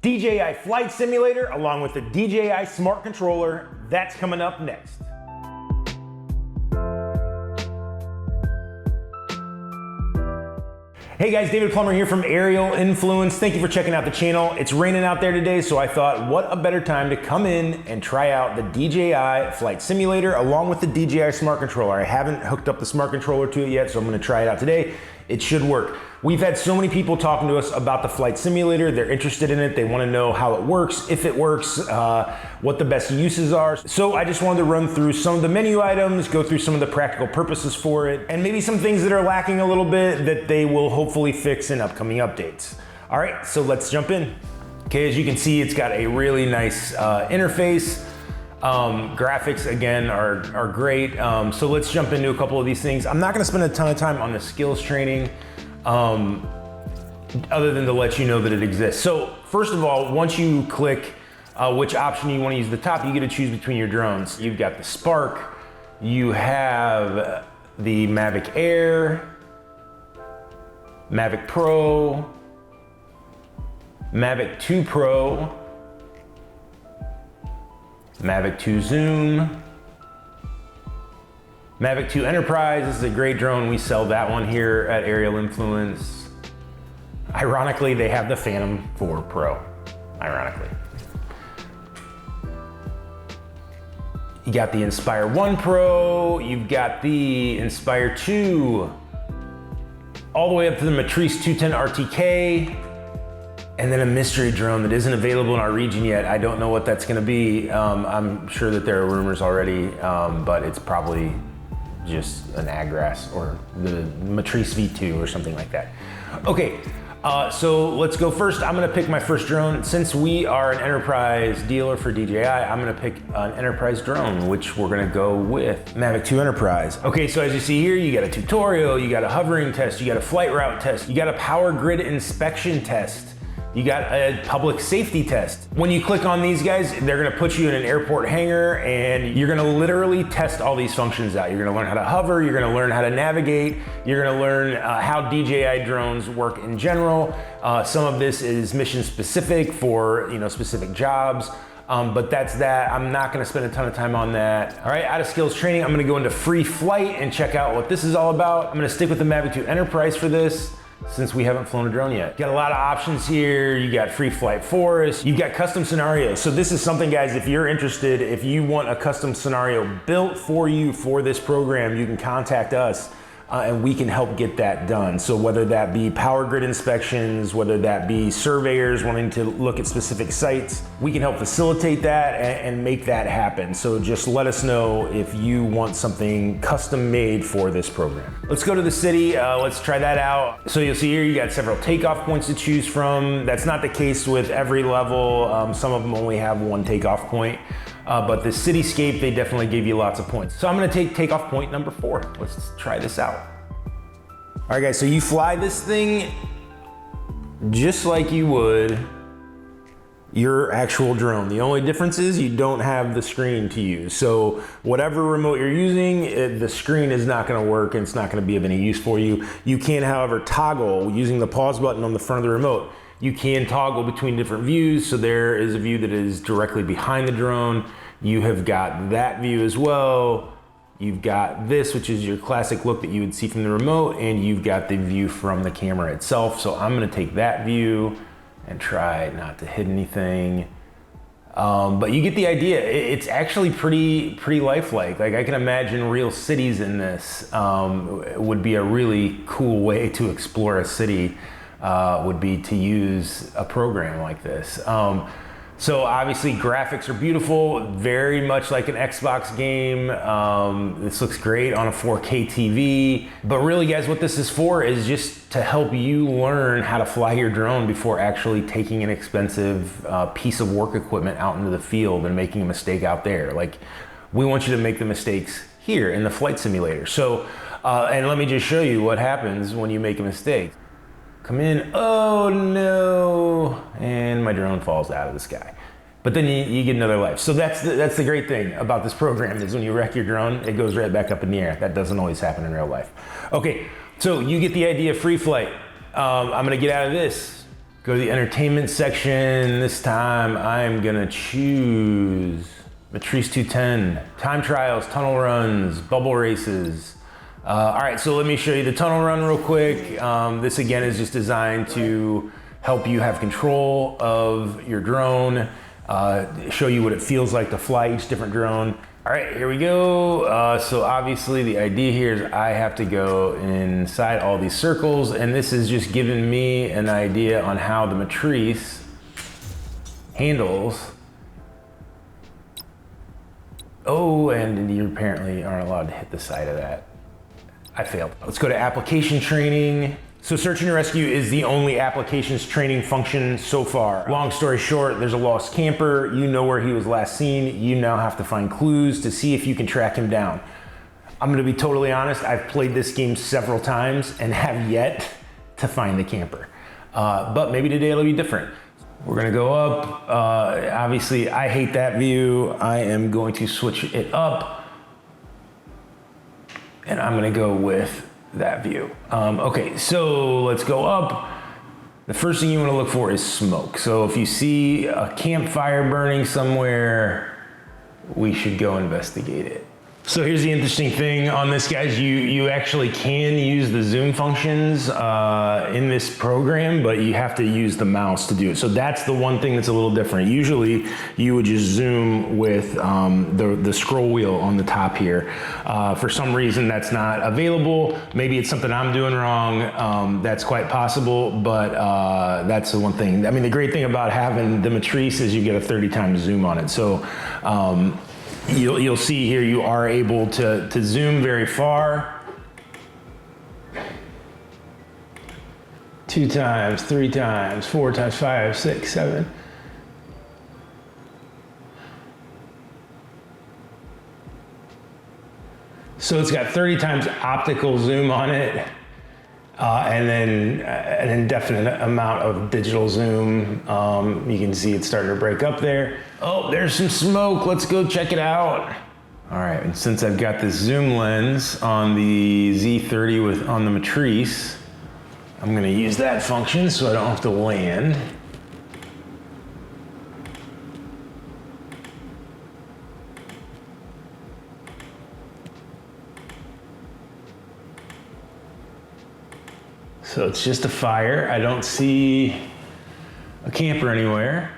DJI Flight Simulator along with the DJI Smart Controller. That's coming up next. Hey guys, David Plummer here from Aerial Influence. Thank you for checking out the channel. It's raining out there today, so I thought what a better time to come in and try out the DJI Flight Simulator along with the DJI Smart Controller. I haven't hooked up the Smart Controller to it yet, so I'm gonna try it out today. It should work. We've had so many people talking to us about the Flight Simulator. They're interested in it. They wanna know how it works, if it works, what the best uses are. So I just wanted to run through some of the menu items, go through some of the practical purposes for it, and maybe some things that are lacking a little bit that they will hopefully fix in upcoming updates. All right, so let's jump in. Okay, as you can see, it's got a really nice interface. Graphics again are great. So let's jump into a couple of these things. I'm not gonna spend a ton of time on the skills training other than to let you know that it exists. So first of all, once you click which option you wanna use at the top, you get to choose between your drones. You've got the Spark, you have the Mavic Air, Mavic Pro, Mavic 2 Pro, Mavic 2 Zoom, Mavic 2 Enterprise. This is a great drone. We sell that one here at Aerial Influence. Ironically, they have the Phantom 4 Pro, ironically. You got the Inspire 1 Pro, you've got the Inspire 2, all the way up to the Matrice 210 RTK, and then a mystery drone that isn't available in our region yet. I don't know what that's gonna be. I'm sure that there are rumors already, but it's probably just an Agras or the Matrice V2 or something like that. Okay, so let's go first. I'm gonna pick my first drone. Since we are an enterprise dealer for DJI, I'm gonna pick an enterprise drone, which we're gonna go with Mavic 2 Enterprise. Okay, so as you see here, you got a tutorial, you got a hovering test, you got a flight route test, you got a power grid inspection test, you got a public safety test. When you click on these guys, they're gonna put you in an airport hangar and you're gonna literally test all these functions out. You're gonna learn how to hover, you're gonna learn how to navigate, you're gonna learn how DJI drones work in general. Some of this is mission specific for specific jobs, but that's that. I'm not gonna spend a ton of time on that. All right, out of skills training, I'm gonna go into free flight and check out what this is all about. I'm gonna stick with the Mavic 2 Enterprise for this, since we haven't flown a drone yet. You got a lot of options here. You got free flight forest, you've got custom scenarios. So this is something, guys, if you're interested, if you want a custom scenario built for you for this program, you can contact us and we can help get that done. So whether that be power grid inspections, whether that be surveyors wanting to look at specific sites, we can help facilitate that and make that happen. So just let us know if you want something custom made for this program. Let's go to the city, let's try that out. So you'll see here, you got several takeoff points to choose from. That's not the case with every level. Some of them only have one takeoff point. But the cityscape, they definitely give you lots of points. So I'm gonna take takeoff point number 4. Let's try this out. All right guys, so you fly this thing just like you would your actual drone. The only difference is you don't have the screen to use. So whatever remote you're using, the screen is not gonna work and it's not gonna be of any use for you. You can, however, toggle using the pause button on the front of the remote. You can toggle between different views. So there is a view that is directly behind the drone. You have got that view as well. You've got this, which is your classic look that you would see from the remote, and you've got the view from the camera itself. So I'm gonna take that view and try not to hit anything. But you get the idea. It's actually pretty lifelike. Like I can imagine real cities in this. Would be a really cool way to explore a city. Would be to use a program like this. So obviously graphics are beautiful, very much like an Xbox game. This looks great on a 4K TV. But really guys, what this is for is just to help you learn how to fly your drone before actually taking an expensive piece of work equipment out into the field and making a mistake out there. Like, we want you to make the mistakes here in the flight simulator. So, and let me just show you what happens when you make a mistake. Come in, oh no, and my drone falls out of the sky. But then you get another life. So that's the great thing about this program is when you wreck your drone, it goes right back up in the air. That doesn't always happen in real life. Okay, so you get the idea, free flight. I'm gonna get out of this. Go to the entertainment section. This time I'm gonna choose Matrice 210. Time trials, tunnel runs, bubble races. All right, so let me show you the tunnel run real quick. This again is just designed to help you have control of your drone, show you what it feels like to fly each different drone. All right, here we go. So obviously the idea here is I have to go inside all these circles, and this is just giving me an idea on how the Matrice handles. Oh, and you apparently aren't allowed to hit the side of that. I failed. Let's go to application training. So search and rescue is the only applications training function so far. Long story short, there's a lost camper. You know where he was last seen. You now have to find clues to see if you can track him down. I'm gonna be totally honest. I've played this game several times and have yet to find the camper. But maybe today it'll be different. We're gonna go up. Obviously, I hate that view. I am going to switch it up. And I'm gonna go with that view. Okay, so let's go up. The first thing you wanna look for is smoke. So if you see a campfire burning somewhere, we should go investigate it. So here's the interesting thing on this, guys. You actually can use the zoom functions in this program, but you have to use the mouse to do it. So that's the one thing that's a little different. Usually you would just zoom with the scroll wheel on the top here. For some reason that's not available. Maybe it's something I'm doing wrong. That's quite possible, but that's the one thing. I mean, the great thing about having the Matrice is you get a 30 times zoom on it. So you'll see here you are able to zoom very far. 2 times, 3 times, 4 times, 5, 6, 7. So it's got 30 times optical zoom on it. And then an indefinite amount of digital zoom. You can see it's starting to break up there. Oh, there's some smoke. Let's go check it out. All right, and since I've got this zoom lens on the Z30 on the Matrice, I'm gonna use that function so I don't have to land. So it's just a fire. I don't see a camper anywhere.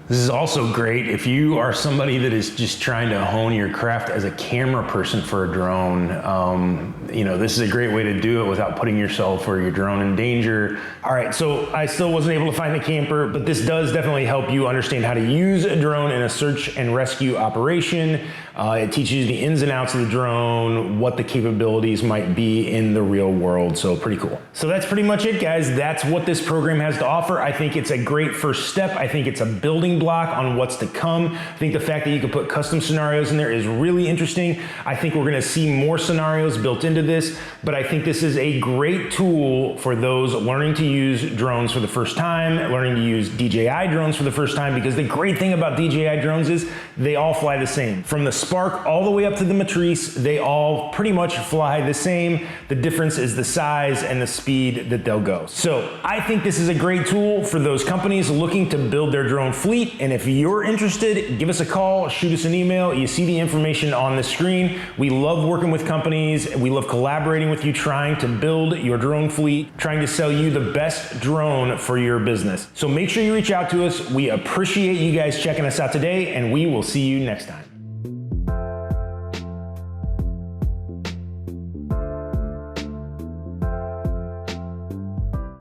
This is also great if you are somebody that is just trying to hone your craft as a camera person for a drone. You know, this is a great way to do it without putting yourself or your drone in danger. All right, so I still wasn't able to find the camper, but this does definitely help you understand how to use a drone in a search and rescue operation. It teaches you the ins and outs of the drone, what the capabilities might be in the real world, so pretty cool. So that's pretty much it, guys. That's what this program has to offer. I think it's a great first step. I think it's a building block on what's to come. I think the fact that you can put custom scenarios in there is really interesting. I think we're gonna see more scenarios built into this, but I think this is a great tool for those learning to use drones for the first time, learning to use DJI drones for the first time, because the great thing about DJI drones is they all fly the same. From the Spark all the way up to the Matrice, they all pretty much fly the same. The difference is the size and the speed that they'll go. So I think this is a great tool for those companies looking to build their drone fleet. And if you're interested, give us a call, shoot us an email. You see the information on the screen. We love working with companies. We love collaborating with you, trying to build your drone fleet, trying to sell you the best drone for your business. So make sure you reach out to us. We appreciate you guys checking us out today, and we will see you next time.